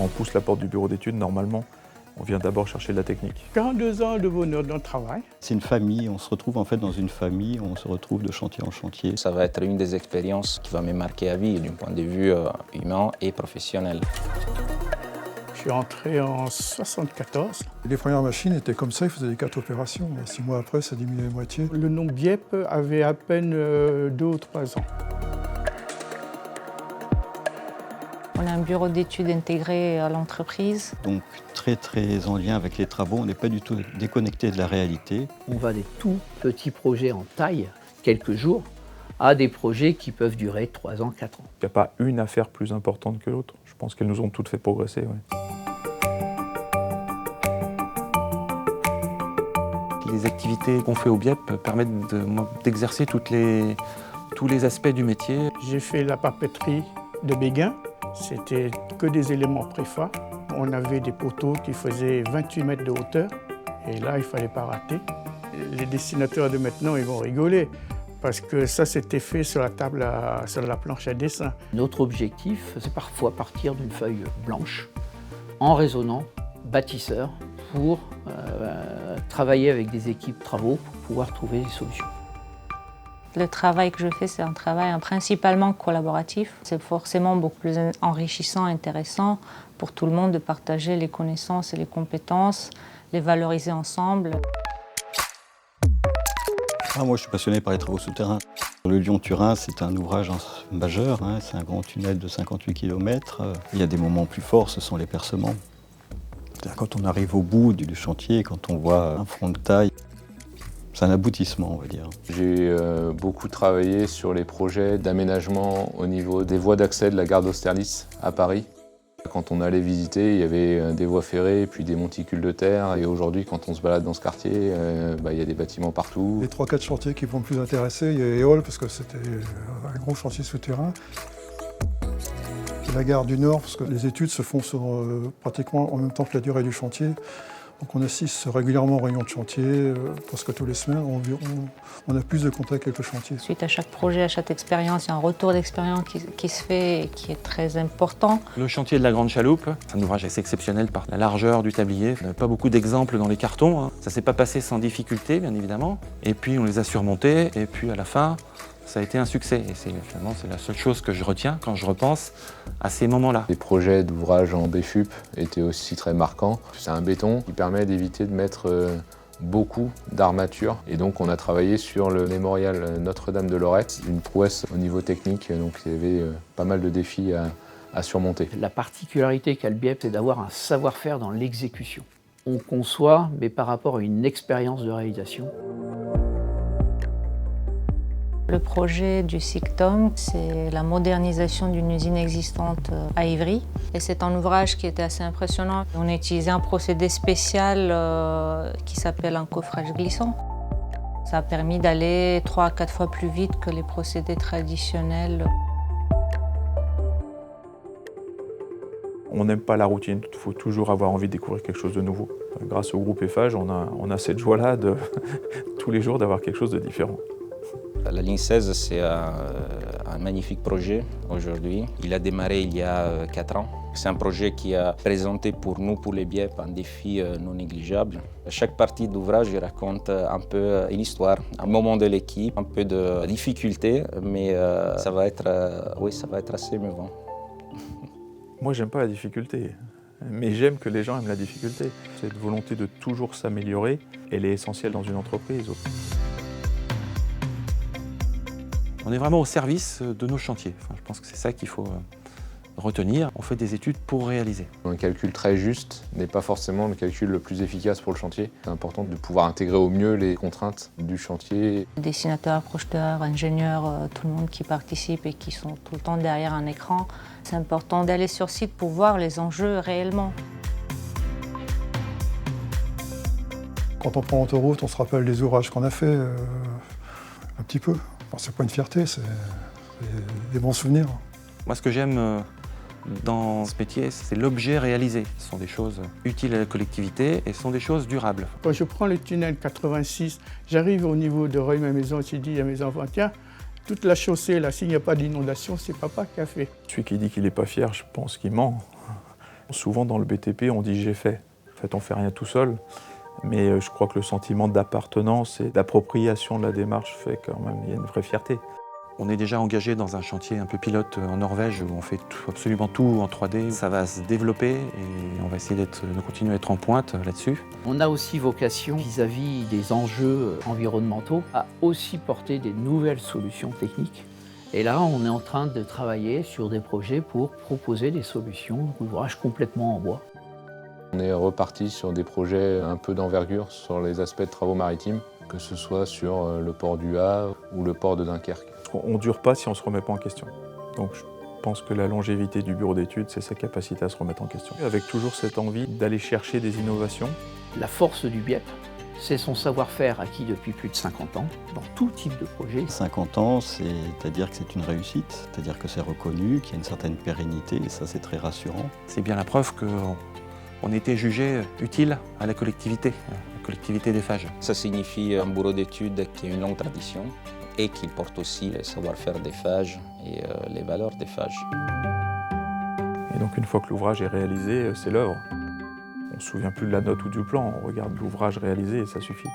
on pousse la porte du bureau d'études, normalement, on vient d'abord chercher de la technique. 42 ans de bonheur dans le travail. C'est une famille, on se retrouve en fait dans une famille, on se retrouve de chantier en chantier. Ça va être une des expériences qui va me marquer à vie, du point de vue humain et professionnel. Je suis entré en 1974. Les premières machines étaient comme ça, ils faisaient des 4 opérations. 6 mois après, ça diminuait à moitié. Le nom Biep avait à peine 2 ou 3 ans. On a un bureau d'études intégré à l'entreprise. Donc très en lien avec les travaux, on n'est pas du tout déconnecté de la réalité. On va des tout petits projets en taille, quelques jours, à des projets qui peuvent durer 3 ans, 4 ans. Il n'y a pas une affaire plus importante que l'autre. Je pense qu'elles nous ont toutes fait progresser. Ouais. Les activités qu'on fait au BIEP permettent d'exercer tous les aspects du métier. J'ai fait la papeterie de Béguin. C'était que des éléments préfa. On avait des poteaux qui faisaient 28 mètres de hauteur. Et là, il ne fallait pas rater. Les dessinateurs de maintenant, ils vont rigoler. Parce que ça, c'était fait sur la table, sur la planche à dessin. Notre objectif, c'est parfois partir d'une feuille blanche, en raisonnant, bâtisseur, pour travailler avec des équipes travaux pour pouvoir trouver des solutions. Le travail que je fais, c'est un travail principalement collaboratif. C'est forcément beaucoup plus enrichissant, intéressant pour tout le monde de partager les connaissances et les compétences, les valoriser ensemble. Moi, je suis passionné par les travaux souterrains. Le Lyon-Turin, c'est un ouvrage majeur, hein, c'est un grand tunnel de 58 km. Il y a des moments plus forts, ce sont les percements. Quand on arrive au bout du chantier, quand on voit un front de taille, c'est un aboutissement, on va dire. J'ai beaucoup travaillé sur les projets d'aménagement au niveau des voies d'accès de la gare d'Austerlitz à Paris. Quand on allait visiter, il y avait des voies ferrées, puis des monticules de terre. Et aujourd'hui, quand on se balade dans ce quartier, il y a des bâtiments partout. Les 3-4 chantiers qui vont le plus intéresser, il y a Éole, parce que c'était un gros chantier souterrain. La gare du Nord, parce que les études se font sur, pratiquement en même temps que la durée du chantier. Donc on assiste régulièrement aux réunions de chantier, presque tous les semaines. On a plus de contact avec le chantier. Suite à chaque projet, à chaque expérience, il y a un retour d'expérience qui se fait et qui est très important. Le chantier de la Grande Chaloupe, c'est un ouvrage assez exceptionnel par la largeur du tablier. On n'a pas beaucoup d'exemples dans les cartons. Hein. Ça ne s'est pas passé sans difficulté, bien évidemment. Et puis on les a surmontés, et puis à la fin, ça a été un succès. Et finalement, c'est la seule chose que je retiens quand je repense à ces moments-là. Les projets d'ouvrage en BFUP étaient aussi très marquants. C'est un béton qui permet d'éviter de mettre beaucoup d'armature. Et donc on a travaillé sur le mémorial Notre-Dame de Lorette, une prouesse au niveau technique. Donc il y avait pas mal de défis à surmonter. La particularité qu'a le BIEP, c'est d'avoir un savoir-faire dans l'exécution. On conçoit, mais par rapport à une expérience de réalisation. Le projet du SICTOM, c'est la modernisation d'une usine existante à Ivry. Et c'est un ouvrage qui était assez impressionnant. On a utilisé un procédé spécial qui s'appelle un coffrage glissant. Ça a permis d'aller 3 à 4 fois plus vite que les procédés traditionnels. On n'aime pas la routine, il faut toujours avoir envie de découvrir quelque chose de nouveau. Grâce au groupe Eiffage, on a cette joie-là de tous les jours d'avoir quelque chose de différent. La ligne 16, c'est un magnifique projet aujourd'hui. Il a démarré il y a 4 ans. C'est un projet qui a présenté pour nous, pour les BIEP, un défi non négligeable. Chaque partie d'ouvrage raconte un peu une histoire, un moment de l'équipe, un peu de difficulté, mais ça va être assez émouvant. Moi, j'aime pas la difficulté, mais j'aime que les gens aiment la difficulté. Cette volonté de toujours s'améliorer, elle est essentielle dans une entreprise. On est vraiment au service de nos chantiers. Je pense que c'est ça qu'il faut retenir. On fait des études pour réaliser. Un calcul très juste n'est pas forcément le calcul le plus efficace pour le chantier. C'est important de pouvoir intégrer au mieux les contraintes du chantier. Dessinateurs, projeteurs, ingénieurs, tout le monde qui participe et qui sont tout le temps derrière un écran. C'est important d'aller sur site pour voir les enjeux réellement. Quand on prend autoroute, on se rappelle des ouvrages qu'on a fait un petit peu. Enfin, c'est pas une fierté, c'est des bons souvenirs. Moi, ce que j'aime dans ce métier, c'est l'objet réalisé. Ce sont des choses utiles à la collectivité et ce sont des choses durables. Quand je prends le tunnel 86, j'arrive au niveau de Reuil-ma-Maison, j'ai dit à mes enfants, tiens, toute la chaussée, là, s'il n'y a pas d'inondation, c'est papa qui a fait. Celui qui dit qu'il n'est pas fier, je pense qu'il ment. Souvent dans le BTP, on dit « j'ai fait ». En fait, on ne fait rien tout seul, mais je crois que le sentiment d'appartenance et d'appropriation de la démarche fait quand même qu'il y a une vraie fierté. On est déjà engagé dans un chantier un peu pilote en Norvège où on fait absolument tout en 3D. Ça va se développer et on va essayer de continuer à être en pointe là-dessus. On a aussi vocation, vis-à-vis des enjeux environnementaux, à aussi porter des nouvelles solutions techniques. Et là, on est en train de travailler sur des projets pour proposer des solutions d'ouvrage complètement en bois. On est reparti sur des projets un peu d'envergure sur les aspects de travaux maritimes, que ce soit sur le port du Havre ou le port de Dunkerque. On ne dure pas si on ne se remet pas en question. Donc je pense que la longévité du bureau d'études, c'est sa capacité à se remettre en question. Avec toujours cette envie d'aller chercher des innovations. La force du BIEP, c'est son savoir-faire acquis depuis plus de 50 ans, dans tout type de projet. 50 ans, c'est-à-dire que c'est une réussite, c'est-à-dire que c'est reconnu, qu'il y a une certaine pérennité, et ça c'est très rassurant. C'est bien la preuve qu'on était jugé utile à la collectivité des phages. Ça signifie un bureau d'études qui a une longue tradition et qui porte aussi le savoir-faire des phages et les valeurs des phages. Et donc une fois que l'ouvrage est réalisé, c'est l'œuvre. On ne se souvient plus de la note ou du plan, on regarde l'ouvrage réalisé et ça suffit.